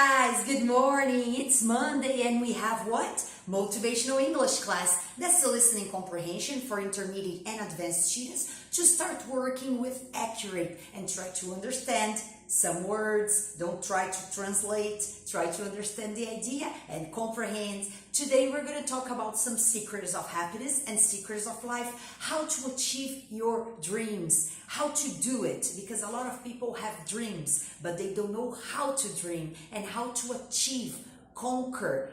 guys, good morning. It's Monday and we have what? Motivational English class. That's the listening comprehension for intermediate and advanced students to start working with accurate and try to understand some words. Don't try to translate, try to understand the idea and comprehend. Today we're going to talk about some secrets of happiness and secrets of life, how to achieve your dreams, how to do it, because a lot of people have dreams, but they don't know how to dream and how to achieve, conquer,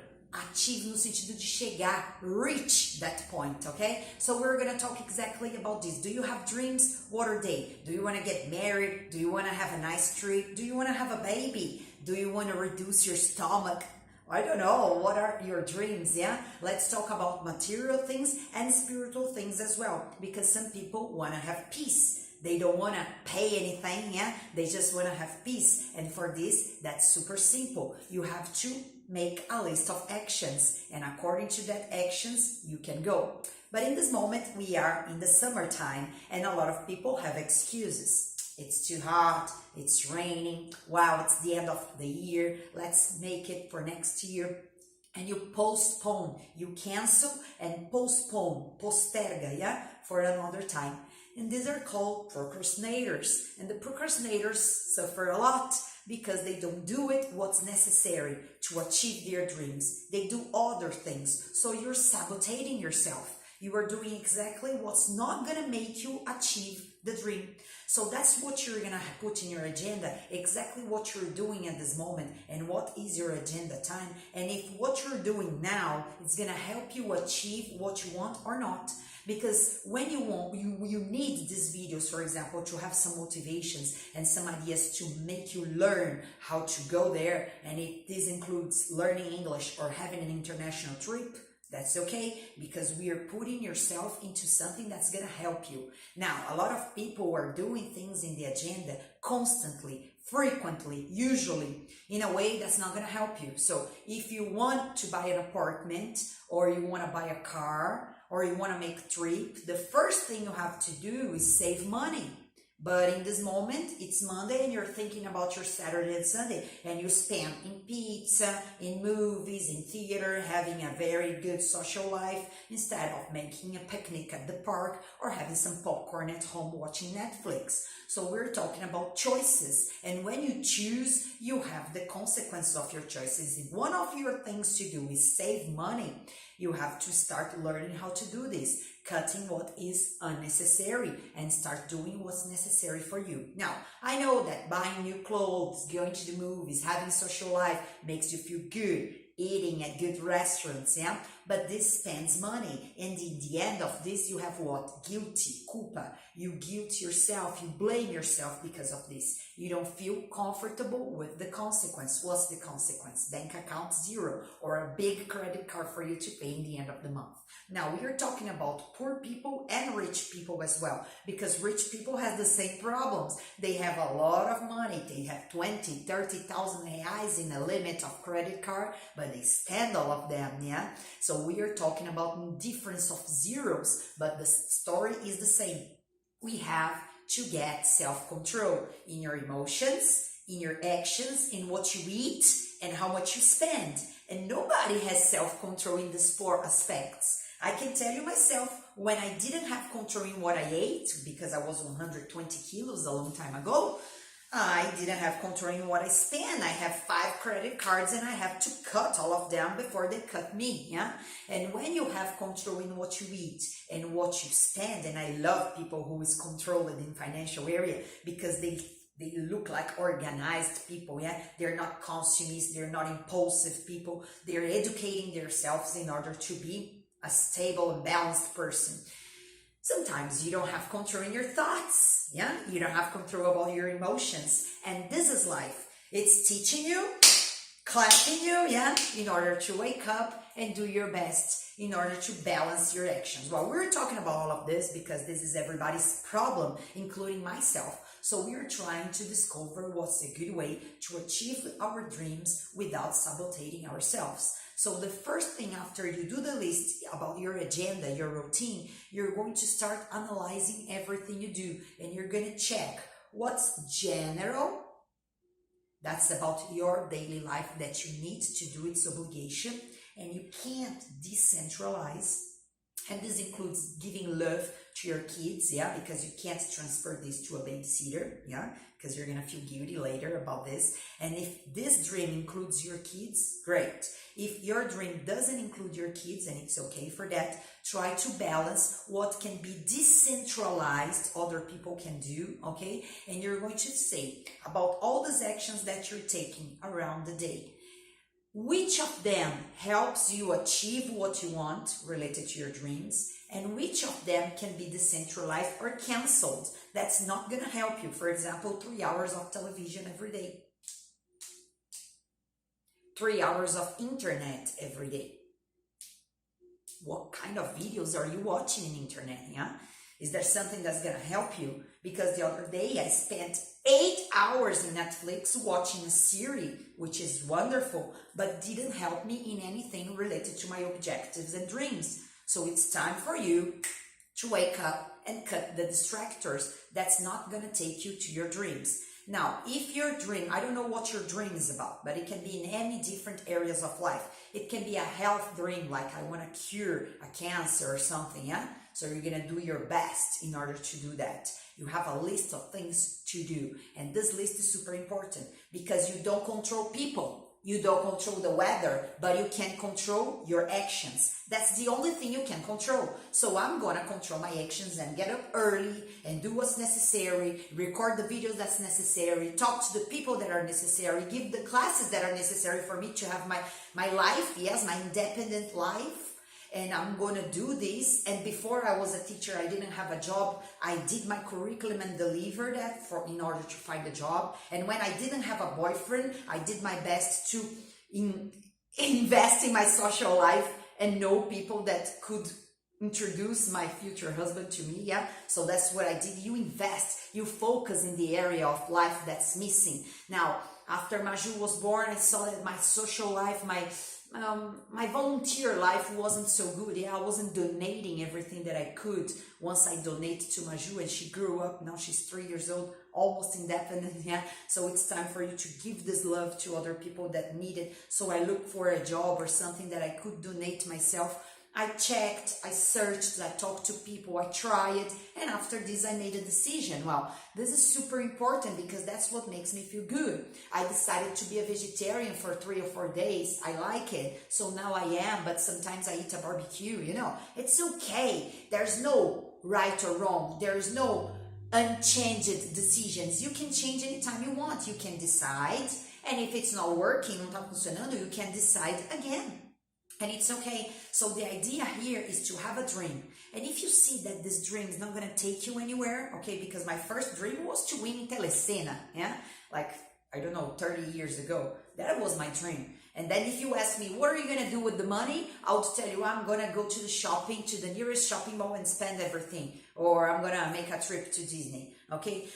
achieve no sentido de chegar, reach that point, okay? So we're gonna talk exactly about this. Do you have dreams? What are they? Do you wanna get married? Do you wanna have a nice trip? Do you wanna have a baby? Do you wanna reduce your stomach? I don't know, what are your dreams, yeah? Let's talk about material things and spiritual things as well, because some people wanna have peace. They don't want to pay anything, yeah? They just want to have peace. And for this, that's super simple. You have to make a list of actions. And according to that actions, you can go. But in this moment, we are in the summertime and a lot of people have excuses. It's too hot, it's raining, wow, it's the end of the year, let's make it for next year. And you postpone, you cancel and postpone, posterga, yeah, for another time. And these are called procrastinators. And the procrastinators suffer a lot because they don't do it what's necessary to achieve their dreams. They do other things. So you're sabotaging yourself. You are doing exactly what's not going to make you achieve the dream. So that's what you're going to put in your agenda, exactly what you're doing at this moment and what is your agenda time. And if what you're doing now is going to help you achieve what you want or not. Because when you want, you need these videos, for example, to have some motivations and some ideas to make you learn how to go there. And if this includes learning English or having an international trip, that's okay, because we are putting yourself into something that's going to help you. Now, a lot of people are doing things in the agenda constantly, frequently, usually, in a way that's not going to help you. So if you want to buy an apartment or you want to buy a car, or you want to make a trip, the first thing you have to do is save money. But in this moment, it's Monday and you're thinking about your Saturday and Sunday and you spend in pizza, in movies, in theater, having a very good social life instead of making a picnic at the park or having some popcorn at home watching Netflix. So we're talking about choices. And when you choose, you have the consequences of your choices. If one of your things to do is save money, you have to start learning how to do this, cutting what is unnecessary and start doing what's necessary for you. Now, I know that buying new clothes, going to the movies, having social life makes you feel good, eating at good restaurants, yeah? But this spends money. And in the end of this, you have what? Guilty, culpa. You guilt yourself, you blame yourself because of this. You don't feel comfortable with the consequence. What's the consequence? Bank account zero or a big credit card for you to pay in the end of the month. Now, we're talking about poor people and rich people as well, because rich people have the same problems. They have a lot of money. They have 20, 30,000 reais in a limit of credit card, but they spend all of them, yeah? So we are talking about difference of zeros, but the story is the same. We have to get self-control in your emotions, in your actions, in what you eat, and how much you spend. And nobody has self-control in these four aspects. I can tell you myself, when I didn't have control in what I ate, because I was 120 kilos a long time ago, I didn't have control in what I spend. I have 5 credit cards and I have to cut all of them before they cut me, yeah? And when you have control in what you eat and what you spend, and I love people who is controlled in financial area because they look like organized people, yeah? They're not consumists, they're not impulsive people. They're educating themselves in order to be a stable and balanced person. Sometimes you don't have control in your thoughts, yeah? You don't have control about your emotions. And this is life. It's teaching you, clapping you, yeah? In order to wake up and do your best in order to balance your actions. Well, we're talking about all of this because this is everybody's problem, including myself. So we're trying to discover what's a good way to achieve our dreams without sabotaging ourselves. So the first thing after you do the list about your agenda, your routine, you're going to start analyzing everything you do and you're going to check what's general, That's about your daily life that you need to do. It's obligation, and you can't decentralize. And this includes giving love to your kids, yeah, because you can't transfer this to a babysitter, yeah, because you're gonna feel guilty later about this. And if this dream includes your kids, great. If your dream doesn't include your kids, and it's okay for that, try to balance what can be decentralized, other people can do, okay? And you're going to say about all these actions that you're taking around the day, which of them helps you achieve what you want related to your dreams, and which of them can be decentralized or canceled. That's not going to help you. For example, 3 hours of television every day, 3 hours of internet every day. What kind of videos are you watching on internet? Yeah, is there something that's going to help you? Because the other day I spent 8 hours in Netflix watching a series, which is wonderful, but didn't help me in anything related to my objectives and dreams. So it's time for you to wake up and cut the distractors. That's not going to take you to your dreams. Now, if your dream, I don't know what your dream is about, but it can be in any different areas of life. It can be a health dream, like I want to cure a cancer or something, yeah? So you're going to do your best in order to do that. You have a list of things to do. And this list is super important because you don't control people. You don't control the weather, but you can control your actions. That's the only thing you can control. So I'm going to control my actions and get up early and do what's necessary, record the videos that's necessary, talk to the people that are necessary, give the classes that are necessary for me to have my life, yes, my independent life. And I'm going to do this. And before I was a teacher, I didn't have a job. I did my curriculum and delivered that in order to find a job. And when I didn't have a boyfriend, I did my best to invest in my social life and know people that could introduce my future husband to me, yeah? So that's what I did. You invest, you focus in the area of life that's missing. Now, after Maju was born, I saw that my social life, my volunteer life wasn't so good. Yeah, I wasn't donating everything that I could. Once I donated to Maju and she grew up, now she's 3 years old, almost independent, yeah. So it's time for you to give this love to other people that need it. So I looked for a job or something that I could donate myself. I checked, I searched, I talked to people, I tried, and after this I made a decision. Well, this is super important because that's what makes me feel good. I decided to be a vegetarian for 3 or 4 days. I like it, so now I am, but sometimes I eat a barbecue, you know. It's okay. There's no right or wrong. There's no unchanged decisions. You can change anytime you want. You can decide, and if it's not working, não tá funcionando, you can decide again. And it's okay. So the idea here is to have a dream. And if you see that this dream is not going to take you anywhere, okay, because my first dream was to win in Telecena, yeah? Like, I don't know, 30 years ago. That was my dream. And then if you ask me, what are you going to do with the money? I would tell you, I'm going to go to the shopping, to the nearest shopping mall and spend everything. Or I'm going to make a trip to Disney, okay?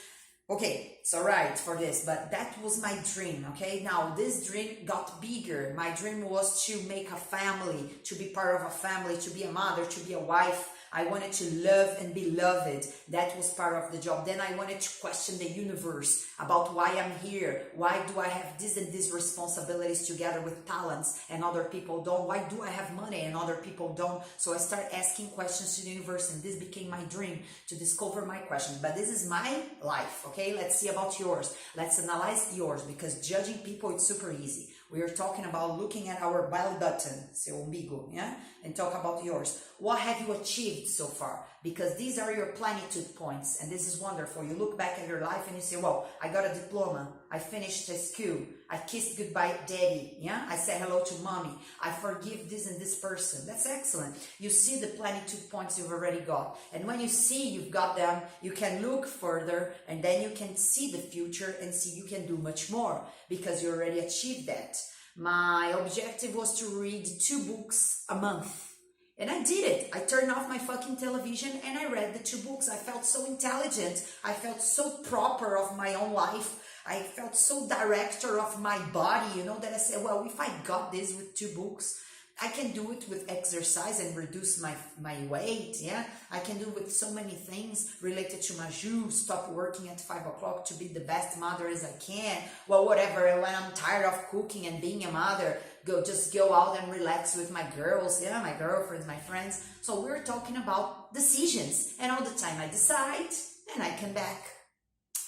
Okay, it's all right for this, but that was my dream, okay? Now, this dream got bigger. My dream was to make a family, to be part of a family, to be a mother, to be a wife. I wanted to love and be loved. That was part of the job. Then I wanted to question the universe about why I'm here. Why do I have this and these responsibilities together with talents and other people don't? Why do I have money and other people don't? So I started asking questions to the universe, and this became my dream, to discover my questions. But this is my life, okay? Let's see about yours. Let's analyze yours, because judging people, it's super easy. We are talking about looking at our belly button, seu umbigo, yeah? And talk about yours. What have you achieved so far? Because these are your plenitude points, and this is wonderful. You look back at your life and you say, well, I got a diploma. I finished a school. I kissed goodbye daddy, yeah? I said hello to mommy. I forgive this and this person. That's excellent. You see the plenitude points you've already got. And when you see you've got them, you can look further, and then you can see the future and see you can do much more because you already achieved that. My objective was to read 2 books a month. And I did it. I turned off my fucking television and I read the 2 books. I felt so intelligent. I felt so proper of my own life. I felt so director of my body, you know, that I said, well, if I got this with 2 books, I can do it with exercise and reduce my weight, yeah. I can do it with so many things related to my juice, stop working at 5 o'clock to be the best mother as I can. Well, whatever, when I'm tired of cooking and being a mother, just go out and relax with my girls, yeah, my girlfriends, my friends. So we're talking about decisions, and all the time I decide and I come back.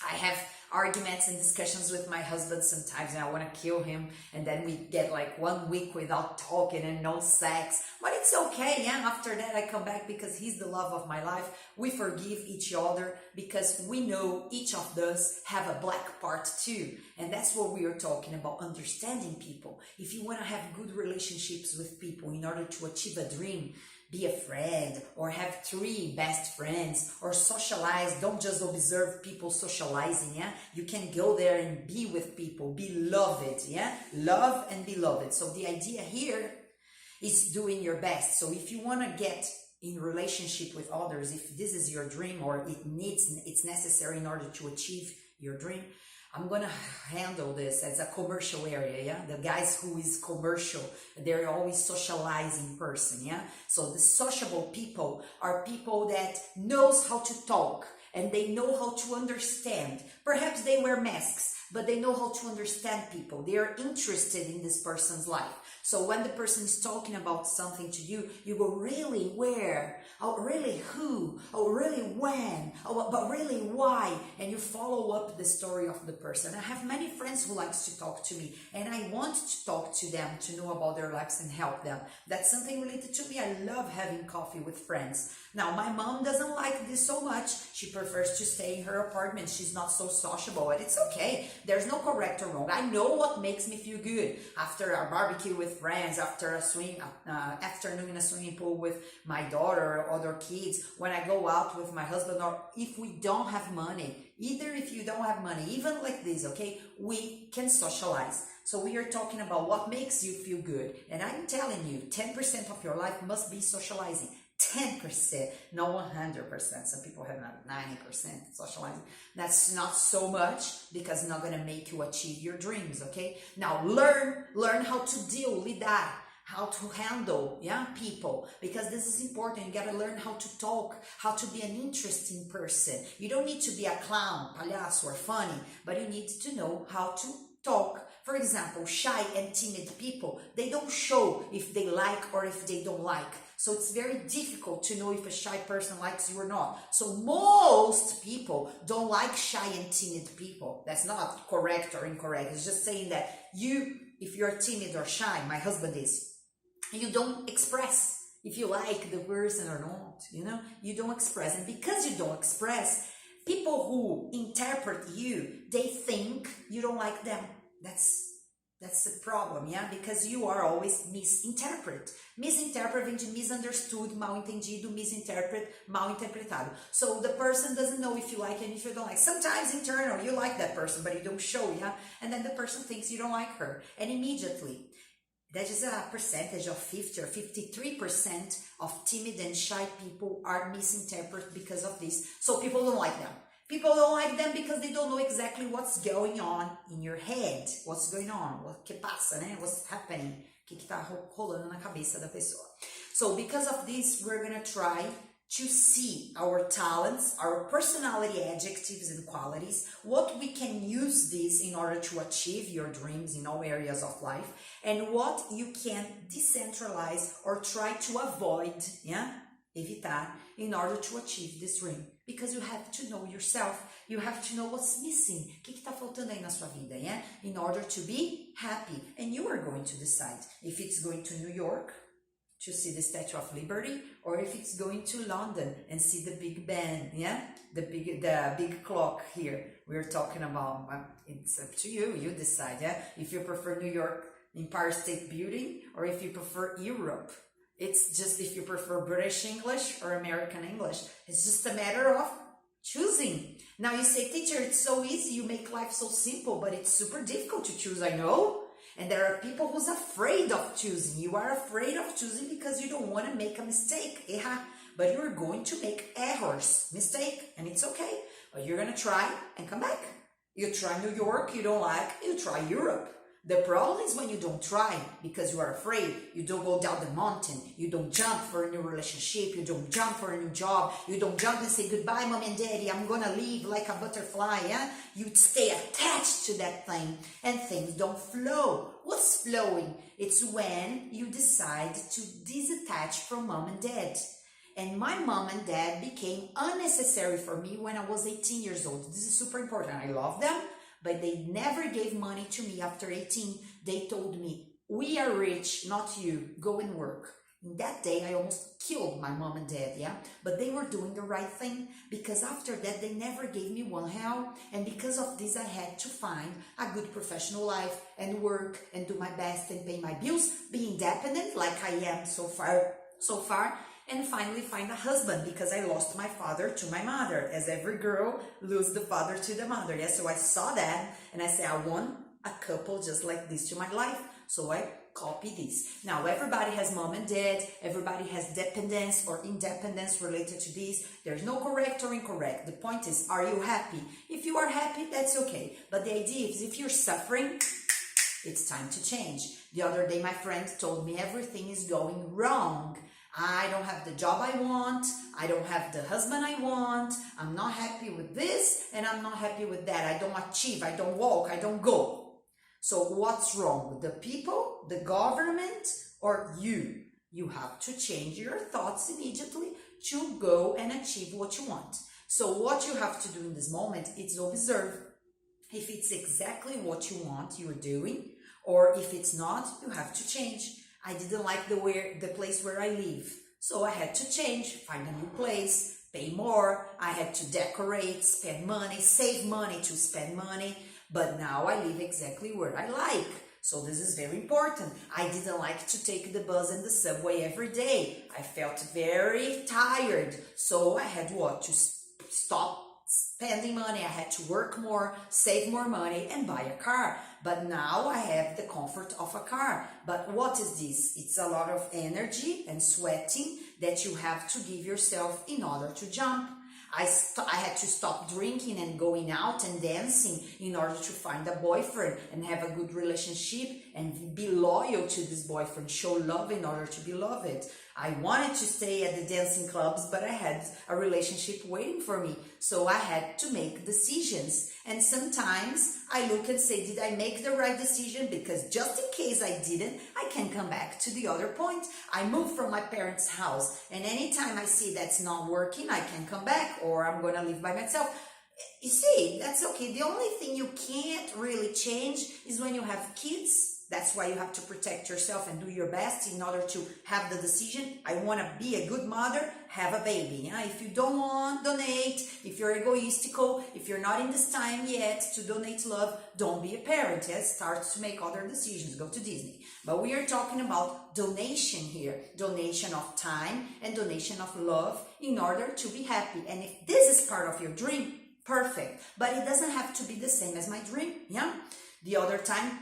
I have arguments and discussions with my husband sometimes, and I want to kill him, and then we get like 1 week without talking and no sex, but it's okay. Yeah, after that I come back because he's the love of my life. We forgive each other because we know each of us have a black part too, and that's what we are talking about, understanding people. If you want to have good relationships with people in order to achieve a dream, be a friend, or have 3 best friends, or socialize. Don't just observe people socializing, yeah? You can go there and be with people, be loved, yeah? Love and be loved. So the idea here is doing your best. So if you want to get in relationship with others, if this is your dream or it's necessary in order to achieve your dream, I'm gonna handle this as a commercial area, yeah? The guys who is commercial, they're always socializing person, yeah? So the sociable people are people that knows how to talk and they know how to understand. Perhaps they wear masks, but they know how to understand people. They are interested in this person's life. So when the person is talking about something to you, you go, really, where? Oh, really, who? Oh, really, when? Oh, but really, why? And you follow up the story of the person. I have many friends who likes to talk to me, and I want to talk to them to know about their lives and help them. That's something related to me. I love having coffee with friends. Now, my mom doesn't like this so much. She prefers to stay in her apartment. She's not so sociable, and it's okay. There's no correct or wrong. I know what makes me feel good after a barbecue with friends, after a afternoon in a swimming pool with my daughter or other kids, when I go out with my husband, or if we don't have money, either if you don't have money, even like this, okay, we can socialize. So we are talking about what makes you feel good. And I'm telling you, 10% of your life must be socializing. 10%, not 100%. Some people have 90% socializing. That's not so much because it's not going to make you achieve your dreams, okay? Now learn how to deal with that, how to handle people, because this is important. You got to learn how to talk, how to be an interesting person. You don't need to be a clown, palhaço, or funny, but you need to know how to talk. For example, shy and timid people, they don't show if they like or if they don't like. So it's very difficult to know if a shy person likes you or not. So most people don't like shy and timid people. That's not correct or incorrect. It's just saying that if you're timid or shy, my husband is, you don't express if you like the person or not, you don't express. And because you don't express, people who interpret you, they think you don't like them. That's the problem, yeah? Because you are always misinterpret. Misinterpret vem de misunderstood, mal entendido, misinterpret, mal interpretado. So the person doesn't know if you like and if you don't like. Sometimes internal, you like that person, but you don't show, yeah? And then the person thinks you don't like her. And immediately, that is a percentage of 50 or 53% of timid and shy people are misinterpreted because of this. So people don't like them. People don't like them because they don't know exactly what's going on in your head. What's going on? What que passa, né? What's happening? O que tá rolando na cabeça da pessoa. So because of this, we're going to try to see our talents, our personality adjectives and qualities, what we can use this in order to achieve your dreams in all areas of life, and what you can decentralize or try to avoid, evitar, in order to achieve this dream. Because you have to know yourself, you have to know what's missing, o que tá faltando aí na sua vida, in order to be happy. And you are going to decide if it's going to New York to see the Statue of Liberty, or if it's going to London and see the Big Ben, the big clock here. We're talking about, it's up to you, you decide, if you prefer New York Empire State Building, or if you prefer Europe. It's just if you prefer British English or American English. It's just a matter of choosing. Now you say, teacher, it's so easy, you make life so simple, but it's super difficult to choose, I know. And there are people who's afraid of choosing. You are afraid of choosing because you don't want to make a mistake. But you're going to make errors, mistake, and it's okay. But you're going to try and come back. You try New York, you don't like, you try Europe. The problem is when you don't try because you are afraid. You don't go down the mountain. You don't jump for a new relationship. You don't jump for a new job. You don't jump and say, goodbye, mom and daddy. I'm going to leave like a butterfly. Yeah? You stay attached to that thing and things don't flow. What's flowing? It's when you decide to disattach from mom and dad. And my mom and dad became unnecessary for me when I was 18 years old. This is super important. I love them. But they never gave money to me after 18. They told me, we are rich, not you. Go and work. In that day, I almost killed my mom and dad, yeah? But they were doing the right thing because after that, they never gave me one help. And because of this, I had to find a good professional life and work and do my best and pay my bills, be independent like I am so far. And finally find a husband because I lost my father to my mother, as every girl loses the father to the mother. Yeah, so I saw that and I said, I want a couple just like this to my life. So I copy this. Now, everybody has mom and dad. Everybody has dependence or independence related to this. There's no correct or incorrect. The point is, are you happy? If you are happy, that's okay. But the idea is if you're suffering, it's time to change. The other day, my friend told me everything is going wrong. I don't have the job I want. I don't have the husband I want. I'm not happy with this and I'm not happy with that. I don't achieve. I don't walk. I don't go. So what's wrong? The people, the government, or you? You have to change your thoughts immediately to go and achieve what you want. So what you have to do in this moment is observe if it's exactly what you want you're doing, or if it's not, you have to change. I didn't like the place where I live. So I had to change, find a new place, pay more. I had to decorate, spend money, save money to spend money. But now I live exactly where I like. So this is very important. I didn't like to take the bus and the subway every day. I felt very tired. So I had to stop spending money. I had to work more, save more money and buy a car. But now I have the comfort of a car. But what is this? It's a lot of energy and sweating that you have to give yourself in order to jump. I had to stop drinking and going out and dancing in order to find a boyfriend and have a good relationship and be loyal to this boyfriend, show love in order to be loved. I wanted to stay at the dancing clubs, but I had a relationship waiting for me. So I had to make decisions. And sometimes I look and say, did I make the right decision? Because just in case I didn't, I can come back to the other point. I moved from my parents' house, and anytime I see that's not working, I can come back, or I'm going to live by myself. You see, that's okay. The only thing you can't really change is when you have kids. That's why you have to protect yourself and do your best in order to have the decision. I want to be a good mother, have a baby. Yeah? If you don't want, donate. If you're egoistical, if you're not in this time yet to donate love, don't be a parent. Yes? Start to make other decisions. Go to Disney. But we are talking about donation here. Donation of time and donation of love in order to be happy. And if this is part of your dream, perfect. But it doesn't have to be the same as my dream. Yeah. The other time,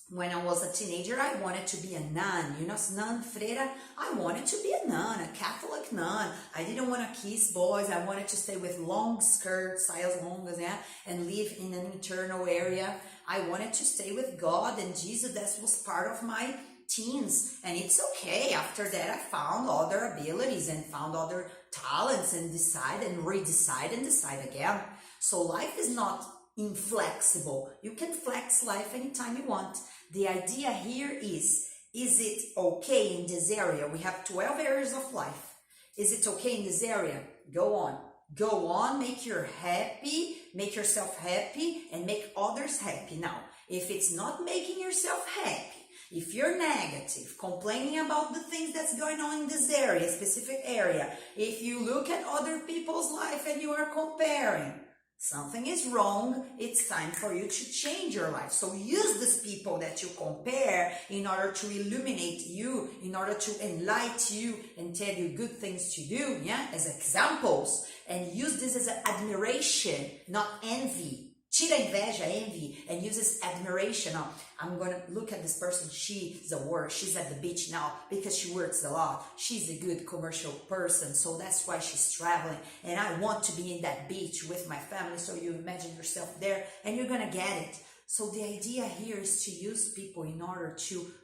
when I was a teenager, I wanted to be a nun. You know, nun, freira. I wanted to be a nun, a Catholic nun. I didn't want to kiss boys. I wanted to stay with long skirts, saias longas, yeah, and live in an internal area. I wanted to stay with God and Jesus. That was part of my teens. And it's okay. After that, I found other abilities and found other talents and decide and redecide and decide again. So life is not inflexible. You can flex life anytime you want. The idea here is it okay in this area? We have 12 areas of life. Is it okay in this area? Go on, make yourself happy and make others happy. Now, if it's not making yourself happy, if you're negative, complaining about the things that's going on in this area, specific area, if you look at other people's life and you are comparing, something is wrong. It's time for you to change your life. So use these people that you compare in order to illuminate you, in order to enlighten you and tell you good things to do, yeah, as examples. And use this as an admiration, not envy. Tira inveja, envy, and uses admiration. Now, I'm going to look at this person. She's a work. She's at the beach now because she works a lot. She's a good commercial person, so that's why she's traveling. And I want to be in that beach with my family. So you imagine yourself there, and you're going to get it. So the idea here is to use people in order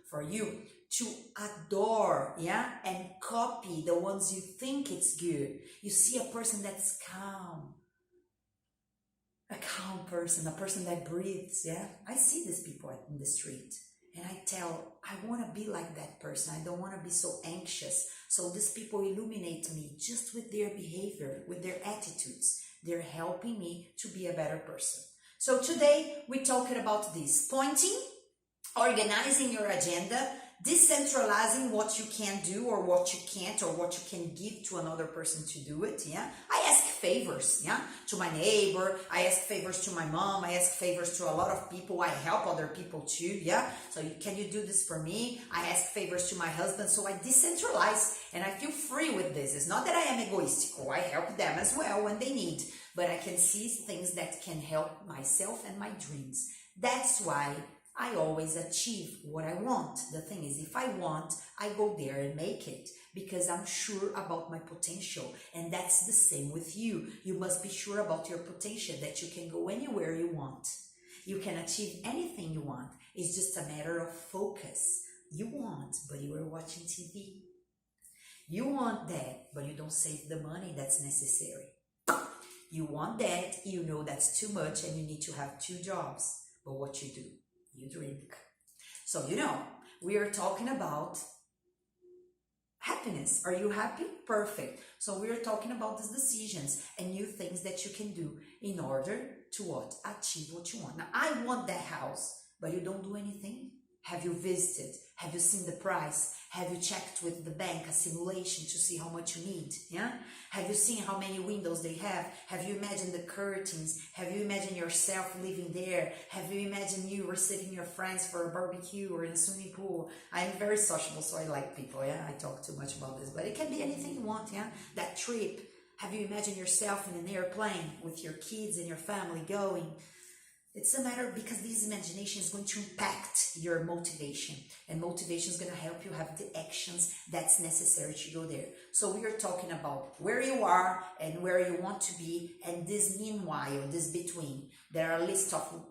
for you to adore, and copy the ones you think it's good. You see a person that's calm, a calm person, a person that breathes, I see these people in the street. And I want to be like that person. I don't want to be so anxious. So these people illuminate me just with their behavior, with their attitudes. They're helping me to be a better person. So today we're talking about this: pointing, organizing your agenda, decentralizing what you can do or what you can't, or what you can give to another person to do it. I ask favors, to my neighbor. I ask favors to my mom. I ask favors to a lot of people. I help other people too. So can you do this for me? I ask favors to my husband. So I decentralize and I feel free with this. It's not that I am egoistical. I help them as well when they need, but I can see things that can help myself and my dreams. That's why I always achieve what I want. The thing is, if I want, I go there and make it because I'm sure about my potential. And that's the same with you. You must be sure about your potential, that you can go anywhere you want. You can achieve anything you want. It's just a matter of focus. You want, but you are watching TV. You want that, but you don't save the money that's necessary. You want that, you know that's too much and you need to have 2 jobs. But what you do? You drink. So, we are talking about happiness. Are you happy? Perfect. So we are talking about these decisions and new things that you can do in order to what? Achieve what you want. Now, I want that house, but you don't do anything. Have you visited? Have you seen the price? Have you checked with the bank a simulation to see how much you need? Have you seen how many windows they have? Have you imagined the curtains? Have you imagined yourself living there? Have you imagined you receiving your friends for a barbecue or in a swimming pool? I am very sociable, so I like people. I talk too much about this, but it can be anything you want. That trip. Have you imagined yourself in an airplane with your kids and your family going? It's a matter because this imagination is going to impact your motivation, and motivation is going to help you have the actions that's necessary to go there. So we are talking about where you are and where you want to be, and this meanwhile, this between. There are a list of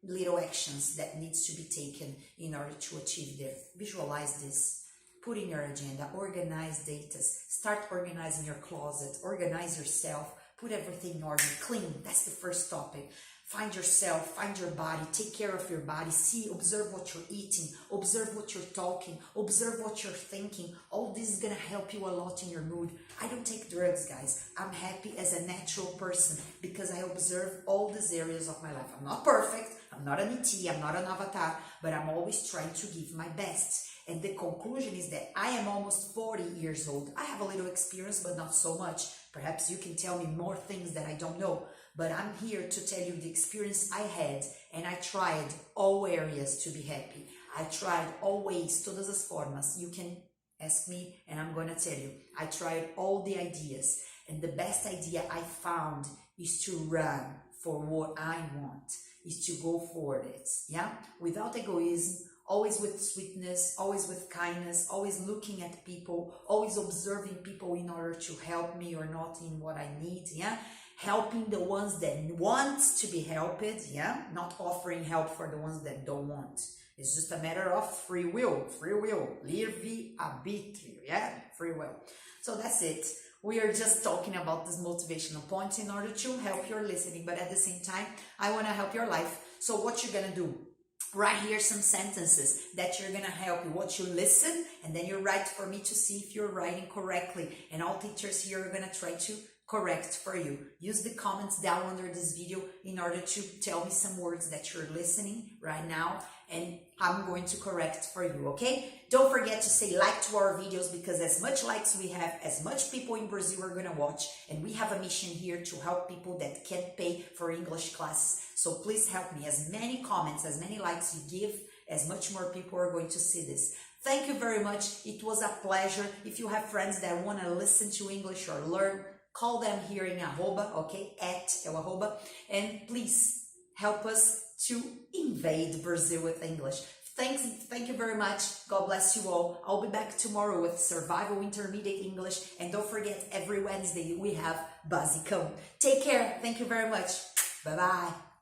little actions that needs to be taken in order to achieve there. Visualize this. Put in your agenda, organize data, start organizing your closet, organize yourself, put everything in order, clean. That's the first topic. Find yourself, find your body, take care of your body, observe what you're eating, observe what you're talking, observe what you're thinking. All this is going to help you a lot in your mood. I don't take drugs, guys. I'm happy as a natural person because I observe all these areas of my life. I'm not perfect, I'm not an ET, I'm not an avatar, but I'm always trying to give my best. And the conclusion is that I am almost 40 years old. I have a little experience, but not so much. Perhaps you can tell me more things that I don't know. But I'm here to tell you the experience I had, and I tried all areas to be happy. I tried all ways, todas as formas. You can ask me and I'm going to tell you. I tried all the ideas, and the best idea I found is to run for what I want, is to go for it, without egoism, always with sweetness, always with kindness, always looking at people, always observing people in order to help me or not in what I need, helping the ones that want to be helped, not offering help for the ones that don't want. It's just a matter of free will, livre-arbítrio, free will. So that's it. We are just talking about this motivational points in order to help your listening, but at the same time, I want to help your life. So what you're going to do? Write here some sentences that you're going to help you. What you listen, and then you write for me to see if you're writing correctly. And all teachers here are going to try to correct for you. Use the comments down under this video in order to tell me some words that you're listening right now, and I'm going to correct for you, okay? Don't forget to say like to our videos, because as much likes we have, as much people in Brazil are going to watch, and we have a mission here to help people that can't pay for English classes. So please help me. As many comments, as many likes you give, as much more people are going to see this. Thank you very much. It was a pleasure. If you have friends that want to listen to English or learn, call them here in arroba, okay, @arroba, and please help us to invade Brazil with English. Thank you very much. God bless you all. I'll be back tomorrow with Survival Intermediate English, and don't forget, every Wednesday we have Basicão. Take care. Thank you very much. Bye-bye.